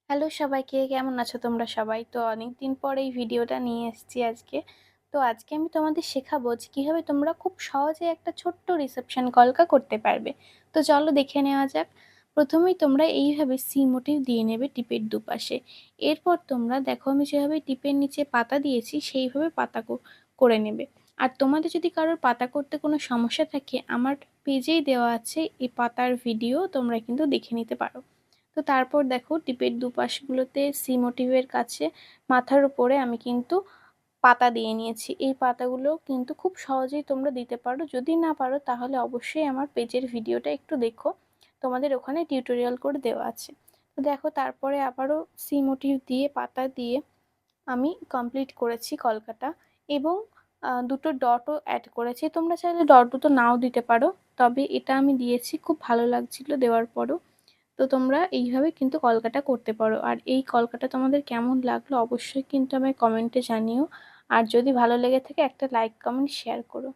Hello সবাইকে, কেমন আছো তোমরা সবাই? তো অনেকদিন পর এই ভিডিওটা নিয়ে এসেছি আজকে। তো আজকে আমি তোমাদের শেখাবো যে কীভাবে তোমরা খুব সহজে একটা ছোট্ট রিসেপশন কলকা করতে পারবে। তো চলো দেখে নেওয়া যাক। প্রথমেই তোমরা এইভাবে সি মোটিভ দিয়ে নেবে টিপের দুপাশে। এরপর তোমরা দেখো আমি যেভাবে টিপের নিচে পাতা দিয়েছি সেইভাবে পাতা করে নেবে। আর তোমাদের যদি কারোর পাতা করতে কোনো সমস্যা থাকে আমার পেজেই দেওয়া আছে এই পাতার ভিডিও, তোমরা কিন্তু দেখে নিতে পারো। তো তারপর দেখো টিপের দুপাশগুলোতে সি মোটিভের কাছে মাথার উপরে আমি কিন্তু পাতা দিয়ে নিয়েছি। এই পাতাগুলো কিন্তু খুব সহজেই তোমরা দিতে পারো, যদি না পারো তাহলে অবশ্যই আমার পেজের ভিডিওটা একটু দেখো, তোমাদের ওখানে টিউটোরিয়াল করে দেওয়া আছে। তো দেখো তারপরে আবারও সি মোটিভ দিয়ে পাতা দিয়ে আমি কমপ্লিট করেছি কলকাটা, এবং দুটো ডটও অ্যাড করেছি। তোমরা চাইলে ডট দুটো নাও দিতে পারো, তবে এটা আমি দিয়েছি, খুব ভালো লাগছিল দেওয়ার পরও। তো তোমরা এইভাবে কিন্তু কলকাটা করতে পারো। আর এই কলকাটা তোমাদের কেমন লাগলো অবশ্যই কিন্তু আমায় কমেন্টে জানিও। আর যদি ভালো লেগে থাকে একটা লাইক কমেন্ট শেয়ার করো।